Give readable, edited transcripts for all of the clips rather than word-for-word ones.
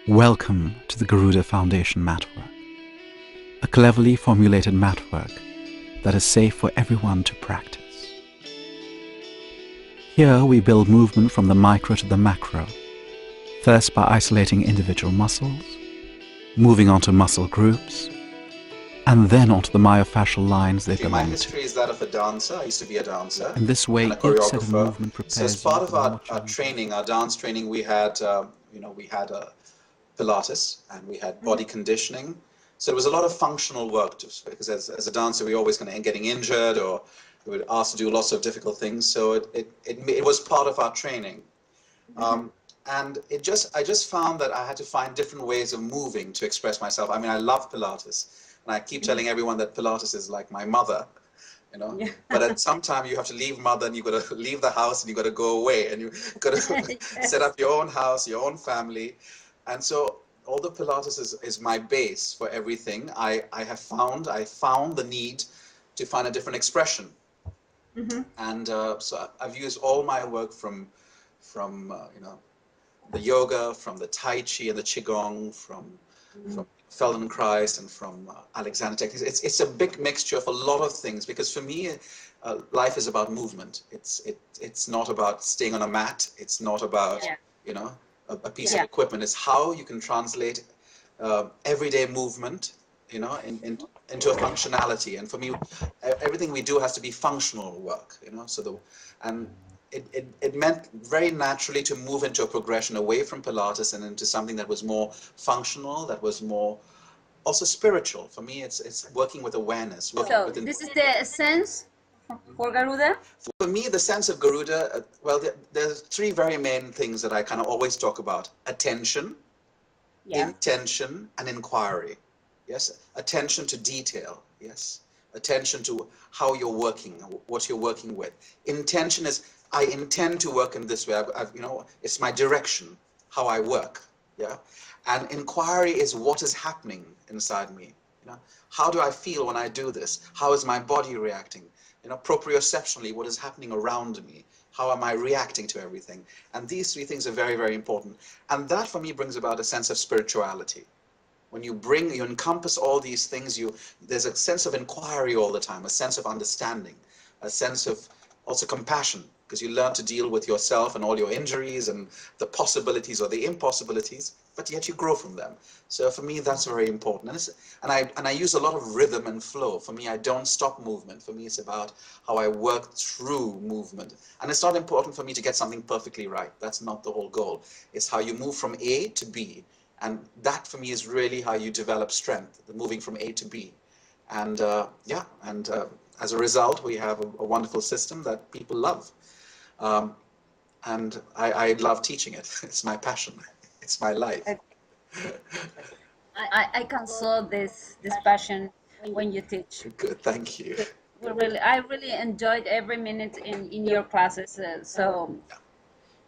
Welcome to the Garuda Foundation Matwork, a cleverly formulated matwork that is safe for everyone to practice. Here we build movement from the micro to the macro, first by isolating individual muscles, moving on to muscle groups, and then onto the myofascial lines they belong to. My history is that of a dancer. I used to be a dancer. In this way, and a each set of choreographer. movement So as prepares part you of for our what you training, our dance training, we had, Pilates, and we had body conditioning. So it was a lot of functional work, because as a dancer, we're always going to getting injured, or we were asked to do lots of difficult things. So it was part of our training. And I just found that I had to find different ways of moving to express myself. I mean, I love Pilates, and I keep telling everyone that Pilates is like my mother, you know. Yeah. But at some time you have to leave mother, and you got to leave the house, and you got to go away, and you got to set up your own house, your own family. And so although Pilates is my base for everything, I found the need to find a different expression. And so I've used all my work from the yoga, from the Tai Chi and the Qigong, from Feldenkrais and from Alexander techniques. It's a big mixture of a lot of things, because for me, life is about movement. It's not about staying on a mat. It's not about a piece of equipment. It's how you can translate everyday movement, into a functionality. And for me, everything we do has to be functional work, it meant very naturally to move into a progression away from Pilates and into something that was more functional, that was more also spiritual. For me, it's working with awareness. So this is the essence for Garuda? For me, the sense of Garuda, there's three very main things that I kind of always talk about: attention, intention, and inquiry. Yes, attention to detail. Yes, attention to how you're working, what you're working with. Intention is, I intend to work in this way. It's my direction, how I work. Yeah, and inquiry is what is happening inside me. How do I feel when I do this? How is my body reacting? Proprioceptionally, what is happening around me? How am I reacting to everything? And these three things are very, very important. And that for me brings about a sense of spirituality. When you encompass all these things, there's a sense of inquiry all the time, a sense of understanding, a sense of also compassion, because you learn to deal with yourself and all your injuries and the possibilities or the impossibilities, but yet you grow from them. So for me, that's very important. And I use a lot of rhythm and flow. For me, I don't stop movement. For me, it's about how I work through movement. And it's not important for me to get something perfectly right. That's not the whole goal. It's how you move from A to B. And that for me is really how you develop strength, the moving from A to B. And as a result, we have a wonderful system that people love. And I love teaching it. It's my passion. It's my life. I can saw this passion when you teach. Good, thank you. I really enjoyed every minute in your classes. So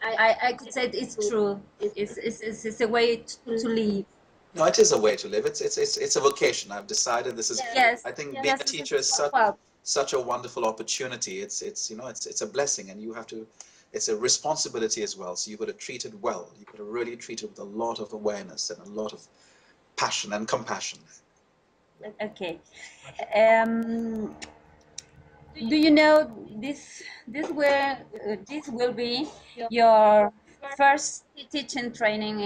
I could say it's true. It's a way to live. No, it is a way to live. It's a vocation. I've decided this is. Yes. I think being a teacher is such a wonderful opportunity. It's a blessing, and you have to. It's a responsibility as well. So you've got to treat it well. You've got to really treat it with a lot of awareness and a lot of passion and compassion. Okay. Do you know this will be your first teaching training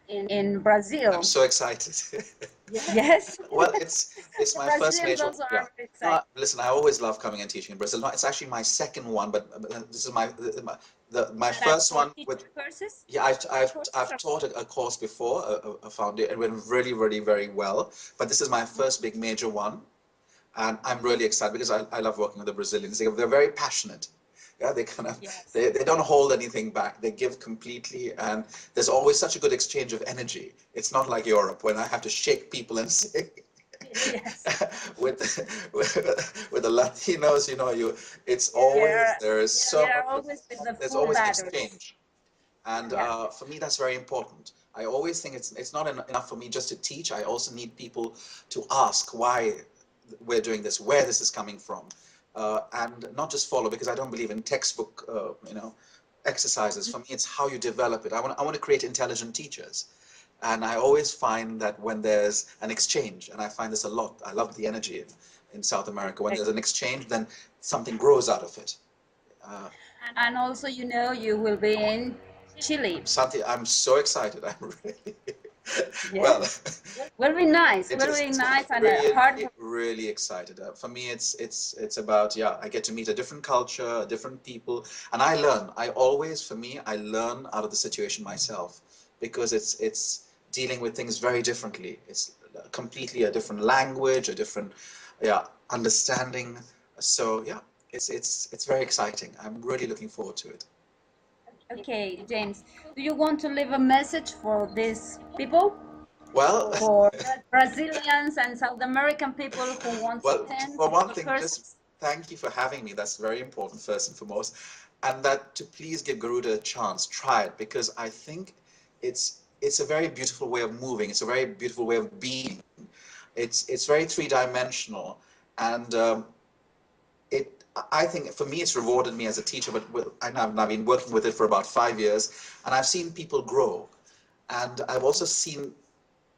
in Brazil? I'm so excited. Yes. Well, it's my first major. Yeah. Listen, I always love coming and teaching in Brazil. No, it's actually my second one, but this is my first one with. Courses? Yeah, I've taught a course before, a foundation. It went really, really, very well. But this is my first big major one, and I'm really excited because I love working with the Brazilians. They're very passionate. Yeah, they kind of they don't hold anything back. They give completely, and there's always such a good exchange of energy. It's not like Europe when I have to shake people and say. Yes. with the Latinos, it's always there's always exchange, and for me that's very important. I always think it's not enough for me just to teach. I also need people to ask why we're doing this, where this is coming from, and not just follow, because I don't believe in textbook, exercises. For me, it's how you develop it. I want to create intelligent teachers. And I always find that when there's an exchange, and I find this a lot, I love the energy in South America. When there's an exchange, then something grows out of it. And also, you know, you will be in Chile. I'm so excited. I'm really, well, will be nice. Will be nice and hard. Really excited. For me, it's about, yeah, I get to meet a different culture, different people, and I learn. For me, I learn out of the situation myself, because it's dealing with things very differently. It's completely a different language, a different, understanding. So yeah, it's very exciting. I'm really looking forward to it. Okay, James, do you want to leave a message for these people? Well, for Brazilians and South American people who want to attend. For one thing, just thank you for having me. That's very important, first and foremost. And that to please give Garuda a chance, try it, because I think it's a very beautiful way of moving. It's a very beautiful way of being. It's very three-dimensional, and I think for me it's rewarded me as a teacher. But I've been working with it for about 5 years, and I've seen people grow, and I've also seen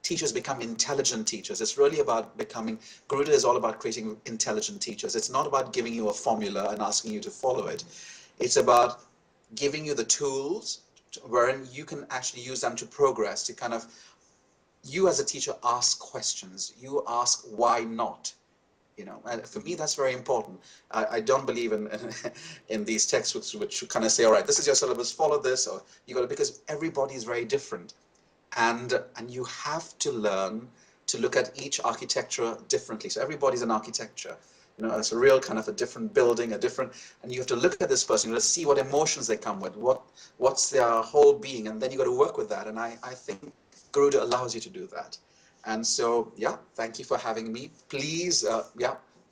teachers become intelligent teachers. It's really about becoming. Garuda is all about creating intelligent teachers. It's not about giving you a formula and asking you to follow it. It's about giving you the tools wherein you can actually use them to progress, to kind of, you as a teacher ask questions, you ask why not, and for me that's very important. I don't believe in these textbooks which kind of say, all right, this is your syllabus, follow this, or you got to, because everybody is very different, and you have to learn to look at each architecture differently. So everybody's an architecture. It's a real kind of a different building, and you have to look at this person, you have to see what emotions they come with, what's their whole being, and then you got to work with that. And I think Garuda allows you to do that. And so, yeah, thank you for having me. Please,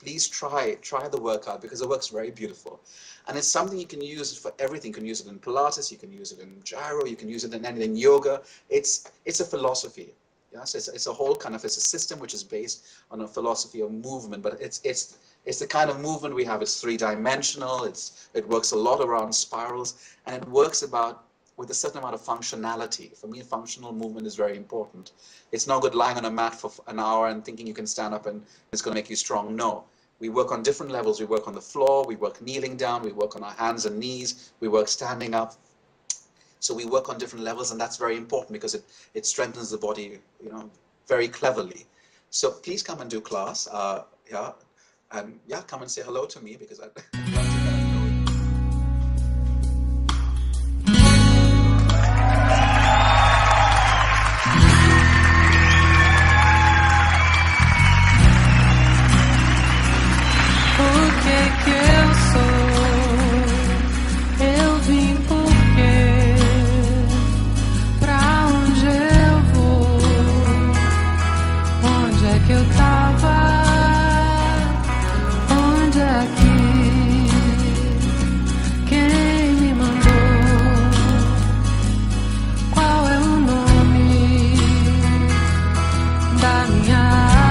please try the workout, because the work's very beautiful. And it's something you can use for everything. You can use it in Pilates, you can use it in gyro, you can use it in anything, yoga. It's a philosophy. Yeah, so it's a whole kind of, it's a system which is based on a philosophy of movement, but it's the kind of movement we have. It's three-dimensional. It works a lot around spirals, and it works with a certain amount of functionality. For me, functional movement is very important. It's no good lying on a mat for an hour and thinking you can stand up and it's going to make you strong. No, we work on different levels. We work on the floor. We work kneeling down. We work on our hands and knees. We work standing up. So we work on different levels, and that's very important because it strengthens the body, very cleverly. So please come and do class, and come and say hello to me, because I'd love to kind of know you. Minha